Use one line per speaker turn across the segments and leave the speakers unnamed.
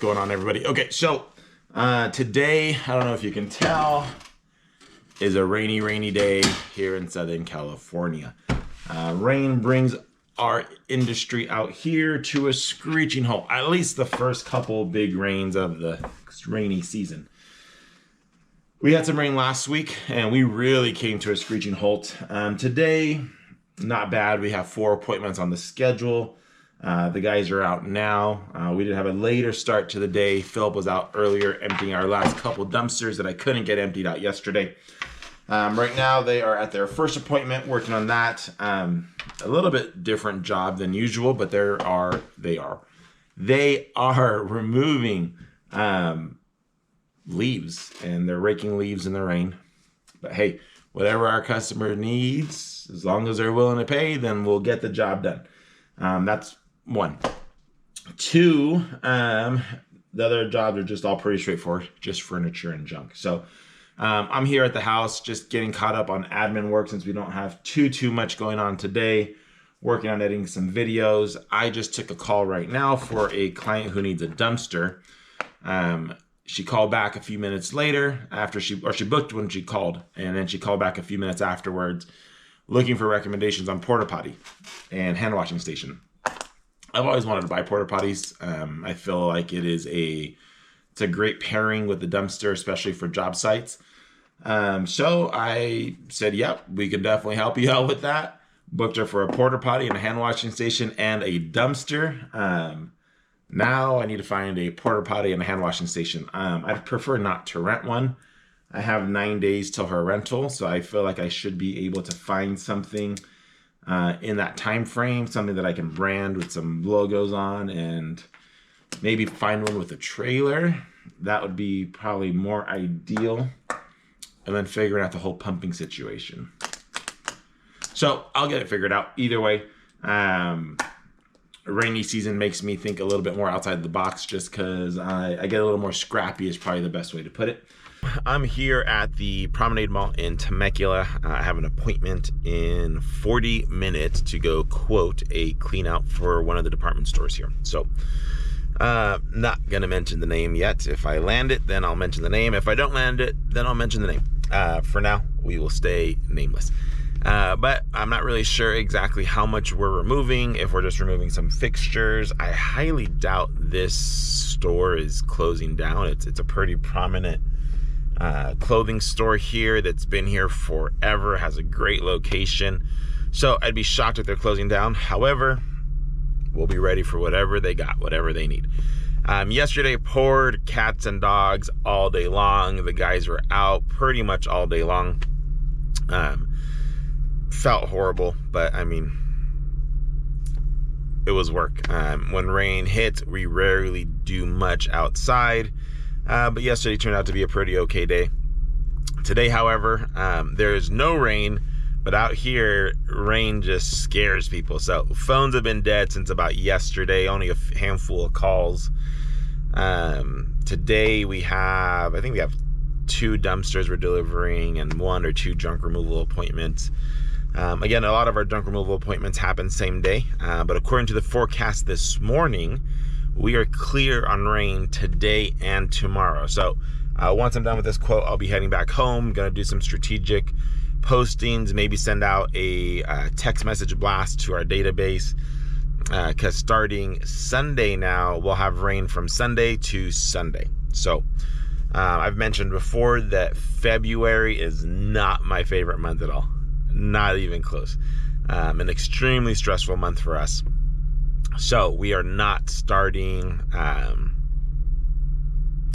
going on, everybody? Okay, so today, I don't know if you can tell, is a rainy day here in Southern California. Rain brings our industry out here to a screeching halt, at least the first couple big rains of the rainy season. We had some rain last week and we really came to a screeching halt. Today, not bad. We have 4 appointments on the schedule. The guys are out now. We did have a later start to the day. Philip was out earlier emptying our last couple dumpsters that I couldn't get emptied out yesterday. Right now they are at their first appointment working on that. A little bit different job than usual, but they are removing leaves, and they're raking leaves in the rain. But hey, whatever our customer needs, as long as they're willing to pay, then we'll get the job done. That's 1. 2, the other jobs are just all pretty straightforward, just furniture and junk. So I'm here at the house just getting caught up on admin work since we don't have too much going on today, working on editing some videos. I just took a call right now for a client who needs a dumpster. She called back a few minutes later after she booked when she called, and then she called back a few minutes afterwards looking for recommendations on porta potty and hand washing station. I've always wanted to buy porta potties. I feel like it's a great pairing with the dumpster, especially for job sites. So I said, yep, we can definitely help you out with that. Booked her for a porta potty and a hand washing station and a dumpster. Now I need to find a porta potty and a hand washing station. I'd prefer not to rent one. I have 9 days till her rental, so I feel like I should be able to find something in that time frame, something that I can brand with some logos on, and maybe find one with a trailer. That would be probably more ideal. And then figuring out the whole pumping situation. So I'll get it figured out. Either way, rainy season makes me think a little bit more outside the box just because I get a little more scrappy is probably the best way to put it. I'm here at the Promenade Mall in Temecula. I have an appointment in 40 minutes to go quote a clean out for one of the department stores here. So not gonna mention the name yet. If I land it, then I'll mention the name. If I don't land it, then I'll mention the name. For now, we will stay nameless. But I'm not really sure exactly how much we're removing, if we're just removing some fixtures. I highly doubt this store is closing down. It's a pretty prominent clothing store here that's been here forever, has a great location. So I'd be shocked if they're closing down. However, we'll be ready for whatever they got, whatever they need. Yesterday poured cats and dogs all day long. The guys were out pretty much all day long. Felt horrible, but I mean, it was work. When rain hits, we rarely do much outside. But yesterday turned out to be a pretty okay day. Today, however, there is no rain, but out here, rain just scares people. So phones have been dead since about yesterday, only a handful of calls. Today I think we have 2 dumpsters we're delivering and 1 or 2 junk removal appointments. Again, a lot of our junk removal appointments happen same day, but according to the forecast this morning, we are clear on rain today and tomorrow. So once I'm done with this quote, I'll be heading back home, gonna do some strategic postings, maybe send out a text message blast to our database, because starting Sunday now, we'll have rain from Sunday to Sunday. So I've mentioned before that February is not my favorite month at all. Not even close. An extremely stressful month for us. So we are not starting,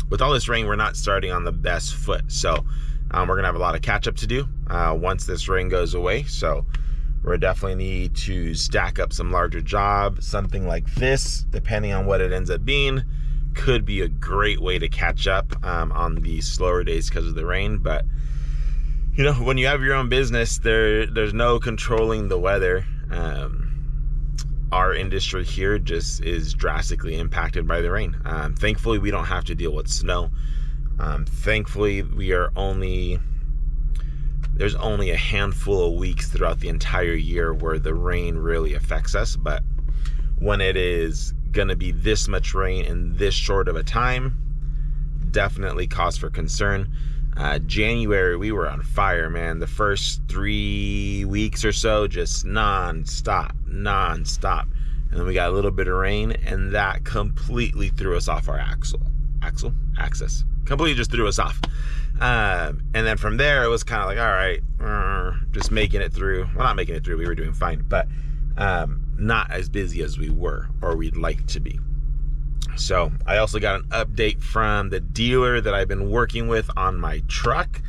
with all this rain, we're not starting on the best foot. So we're going to have a lot of catch up to do once this rain goes away. So we definitely need to stack up some larger jobs. Something like this, depending on what it ends up being, could be a great way to catch up on the slower days because of the rain. But you know, when you have your own business, there's no controlling the weather. Our industry here just is drastically impacted by the rain. Thankfully, we don't have to deal with snow. Thankfully, there's only a handful of weeks throughout the entire year where the rain really affects us. But when it is going to be this much rain in this short of a time, definitely cause for concern. January, we were on fire, man. The first 3 weeks or so, just non-stop. And then we got a little bit of rain, and that completely threw us off our axis. Completely just threw us off. And then from there, it was kind of like, all right, just making it through. Well, not making it through. We were doing fine, but not as busy as we were or we'd like to be. So I also got an update from the dealer that I've been working with on my truck.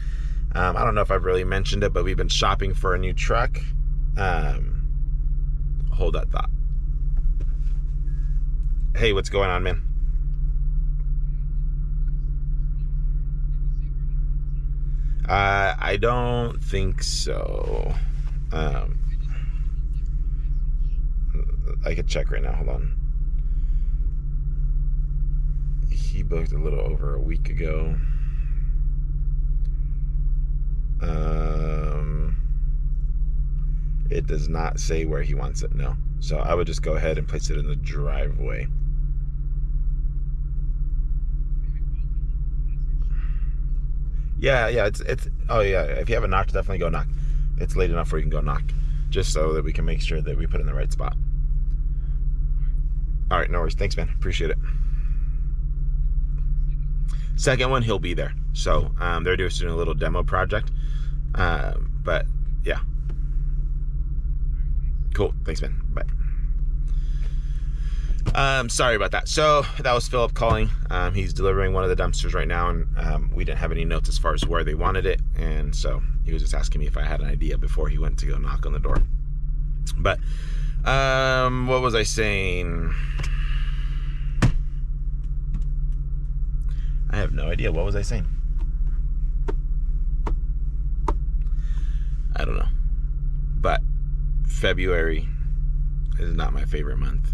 I don't know if I've really mentioned it, but we've been shopping for a new truck. Hold that thought. Hey, what's going on, man? I don't think so. I could check right now. Hold on. He booked a little over a week ago. It does not say where he wants it. No. So I would just go ahead and place it in the driveway. Yeah, it's oh yeah, if you haven't knocked, definitely go knock. It's late enough where you can go knock, just so that we can make sure that we put it in the right spot. All right, no worries. Thanks, man. Appreciate it. Second one, he'll be there. So they're doing a little demo project. But yeah. Cool. Thanks, man. Bye. Sorry about that. So that was Philip calling. He's delivering one of the dumpsters right now, and we didn't have any notes as far as where they wanted it, and so he was just asking me if I had an idea before he went to go knock on the door. But what was I saying? I have no idea. What was I saying? I don't know. But February is not my favorite month.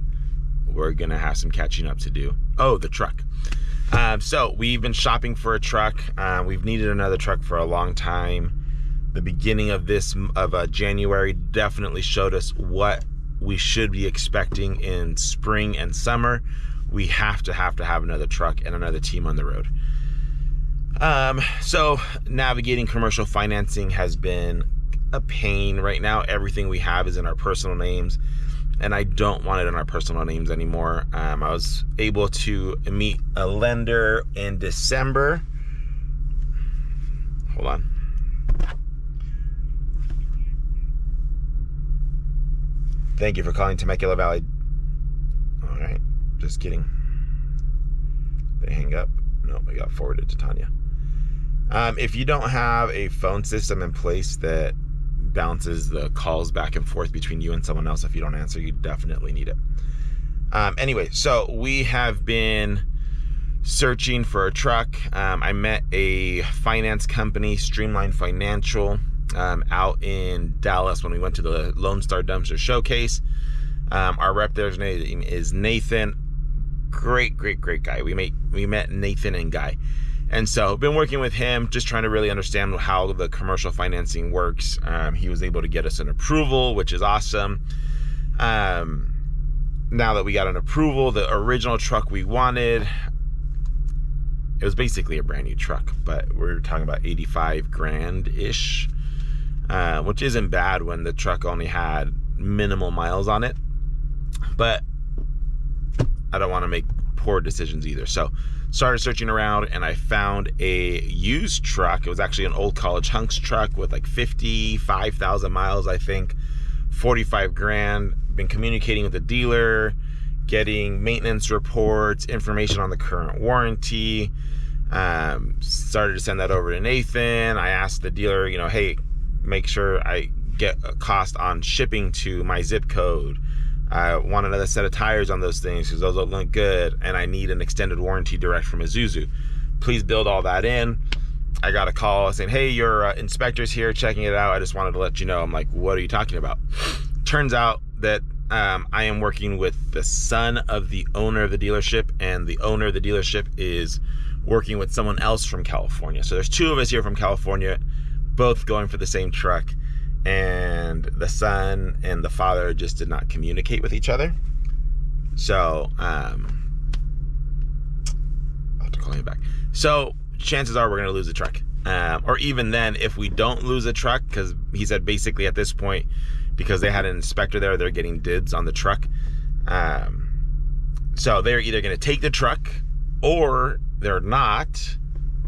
We're gonna have some catching up to do. Oh, the truck. So we've been shopping for a truck. We've needed another truck for a long time. The beginning of January definitely showed us what we should be expecting in spring and summer. We have to have another truck and another team on the road. So navigating commercial financing has been a pain right now. Everything we have is in our personal names, and I don't want it in our personal names anymore. I was able to meet a lender in December. Hold on. Thank you for calling Temecula Valley. All right, just kidding. They hang up. No, I got forwarded to Tanya. If you don't have a phone system in place that bounces the calls back and forth between you and someone else, if you don't answer, you definitely need it. Anyway, so we have been searching for a truck. I met a finance company, Streamline Financial, out in Dallas when we went to the Lone Star Dumpster Showcase. Our rep there's name is Nathan. Great guy. We met Nathan and Guy. And so been working with him, just trying to really understand how the commercial financing works. He was able to get us an approval, which is awesome. Now that we got an approval, the original truck we wanted, it was basically a brand new truck, but we're talking about 85 grand-ish, which isn't bad when the truck only had minimal miles on it. But I don't want to make poor decisions either. So started searching around, and I found a used truck. It was actually an old College Hunks truck with like 55,000 miles, I think, 45 grand. Been communicating with the dealer, getting maintenance reports, information on the current warranty. Started to send that over to Nathan. I asked the dealer, hey, make sure I get a cost on shipping to my zip code. I want another set of tires on those things because those look good, and I need an extended warranty direct from Isuzu. Please build all that in. I got a call saying, hey, your inspector's here checking it out. I just wanted to let you know. I'm like, what are you talking about? Turns out that I am working with the son of the owner of the dealership, and the owner of the dealership is working with someone else from California. So there's two of us here from California, both going for the same truck. And the son and the father just did not communicate with each other. So I'll have to call him back. So chances are we're going to lose the truck. Or even then, if we don't lose a truck, because he said basically at this point, because they had an inspector there, they're getting dibs on the truck. So they're either going to take the truck or they're not,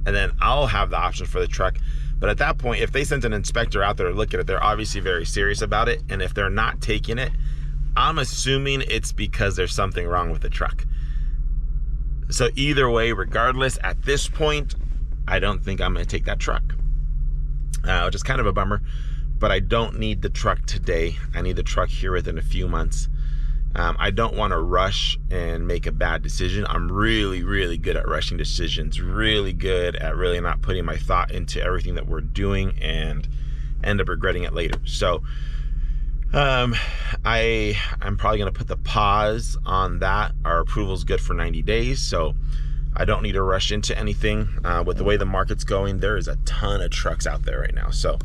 and then I'll have the option for the truck. But at that point, if they sent an inspector out there to look at it, they're obviously very serious about it. And if they're not taking it, I'm assuming it's because there's something wrong with the truck. So either way, regardless, at this point, I don't think I'm going to take that truck, which is kind of a bummer. But I don't need the truck today. I need the truck here within a few months. I don't want to rush and make a bad decision. I'm really, really good at rushing decisions, really good at really not putting my thought into everything that we're doing and end up regretting it later. So I'm probably going to put the pause on that. Our approval is good for 90 days. So I don't need to rush into anything. With the way the market's going, there is a ton of trucks out there right now. So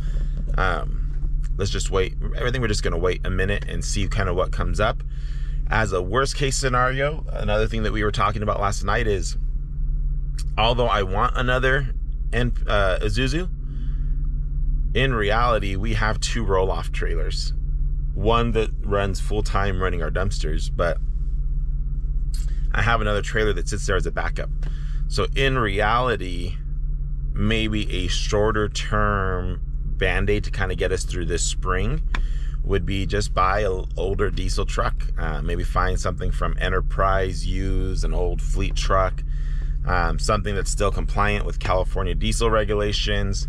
let's just wait. I think we're just going to wait a minute and see kind of what comes up. As a worst case scenario, another thing that we were talking about last night is, although I want another Isuzu, in reality, we have 2 roll-off trailers. One that runs full-time running our dumpsters, but I have another trailer that sits there as a backup. So in reality, maybe a shorter term band-aid to kind of get us through this spring would be just buy an older diesel truck, maybe find something from Enterprise, use an old fleet truck, something that's still compliant with California diesel regulations,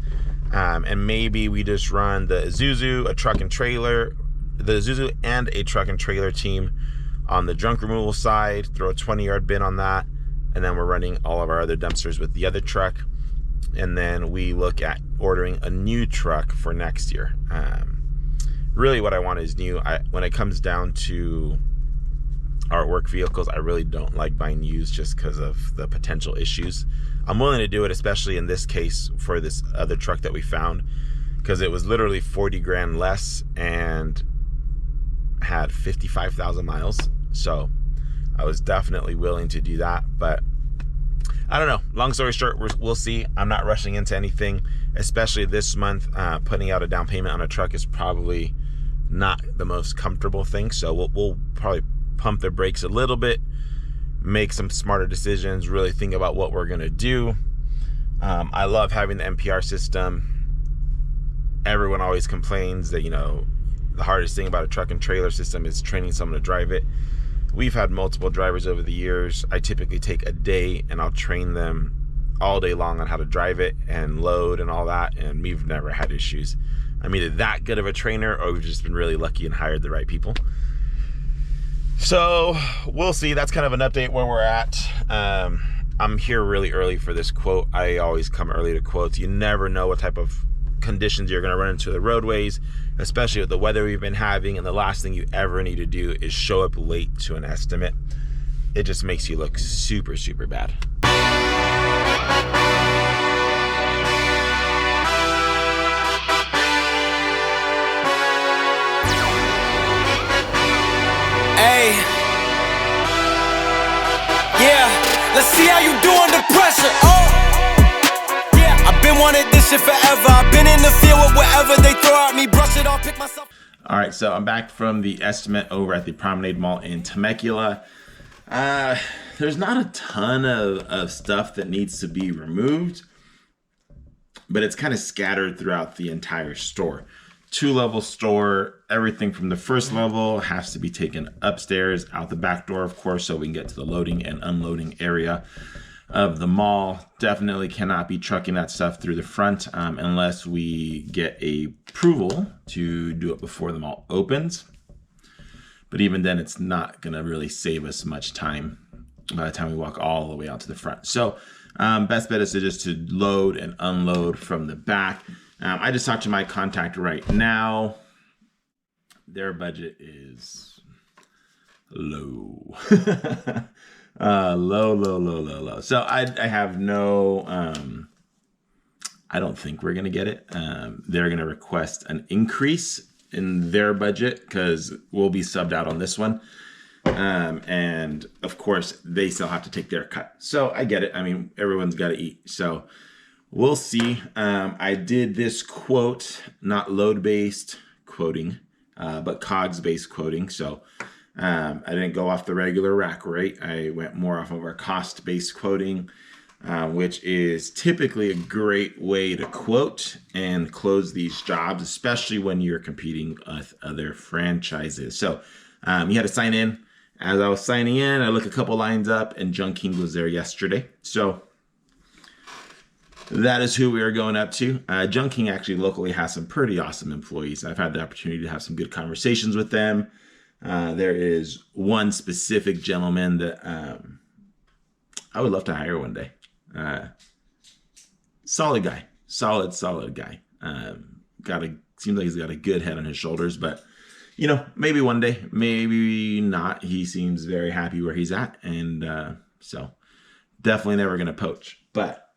and maybe we just run the Isuzu, a truck and trailer, the Isuzu and a truck and trailer team on the junk removal side, throw a 20-yard bin on that, and then we're running all of our other dumpsters with the other truck, and then we look at ordering a new truck for next year. Really what I want is new. When it comes down to our work vehicles, I really don't like buying used just because of the potential issues. I'm willing to do it, especially in this case for this other truck that we found, because it was literally 40 grand less and had 55,000 miles. So I was definitely willing to do that, but I don't know. Long story short, we'll see. I'm not rushing into anything, especially this month. Putting out a down payment on a truck is probably not the most comfortable thing. So we'll probably pump the brakes a little bit, make some smarter decisions, really think about what we're going to do. I love having the NPR system. Everyone always complains that, the hardest thing about a truck and trailer system is training someone to drive it. We've had multiple drivers over the years. I typically take a day and I'll train them all day long on how to drive it and load and all that, and we've never had issues. I'm either that good of a trainer or we've just been really lucky and hired the right people. So we'll see. That's kind of an update where we're at. I'm here really early for this quote. I always come early to quotes. You never know what type of conditions you're going to run into the roadways, especially with the weather we've been having, and the last thing you ever need to do is show up late to an estimate. It just makes you look super, super bad.
Hey, yeah, let's see how you do under pressure. I've been wanting this shit forever. I've been in the field with whatever they throw at me, brush it off, pick myself.
All right, so I'm back from the estimate over at the Promenade Mall in Temecula. There's not a ton of stuff that needs to be removed, but it's kind of scattered throughout the entire store. 2-level store, everything from the first level has to be taken upstairs, out the back door, of course, so we can get to the loading and unloading area of the mall. Definitely cannot be trucking that stuff through the front unless we get a approval to do it before the mall opens. But even then, it's not going to really save us much time by the time we walk all the way out to the front. So best bet is to load and unload from the back. I just talked to my contact right now. Their budget is low. Low. So I have no, I don't think we're going to get it. They're going to request an increase in their budget because we'll be subbed out on this one. And of course, they still have to take their cut. So I get it. I mean, everyone's got to eat. So we'll see. I did this quote, not load-based quoting, but COGS-based quoting. So I didn't go off the regular rack rate. I went more off of our cost-based quoting, which is typically a great way to quote and close these jobs, especially when you're competing with other franchises. So you had to sign in. As I was signing in, I looked a couple lines up, and John King was there yesterday. So that is who we are going up to. John King actually locally has some pretty awesome employees. I've had the opportunity to have some good conversations with them. There is one specific gentleman that I would love to hire one day. Solid guy, solid guy. Seems like he's got a good head on his shoulders, but maybe one day, maybe not. He seems very happy where he's at, and so definitely never gonna poach. But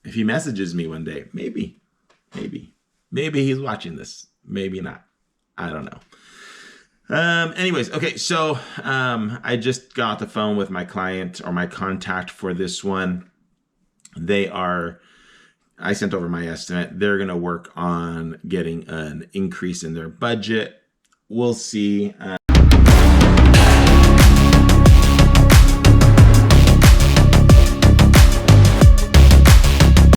if he messages me one day, maybe he's watching this. Maybe not. I don't know. Anyways, okay, so I just got off the phone with my client or my contact for this one. I sent over my estimate. They're going to work on getting an increase in their budget. We'll see.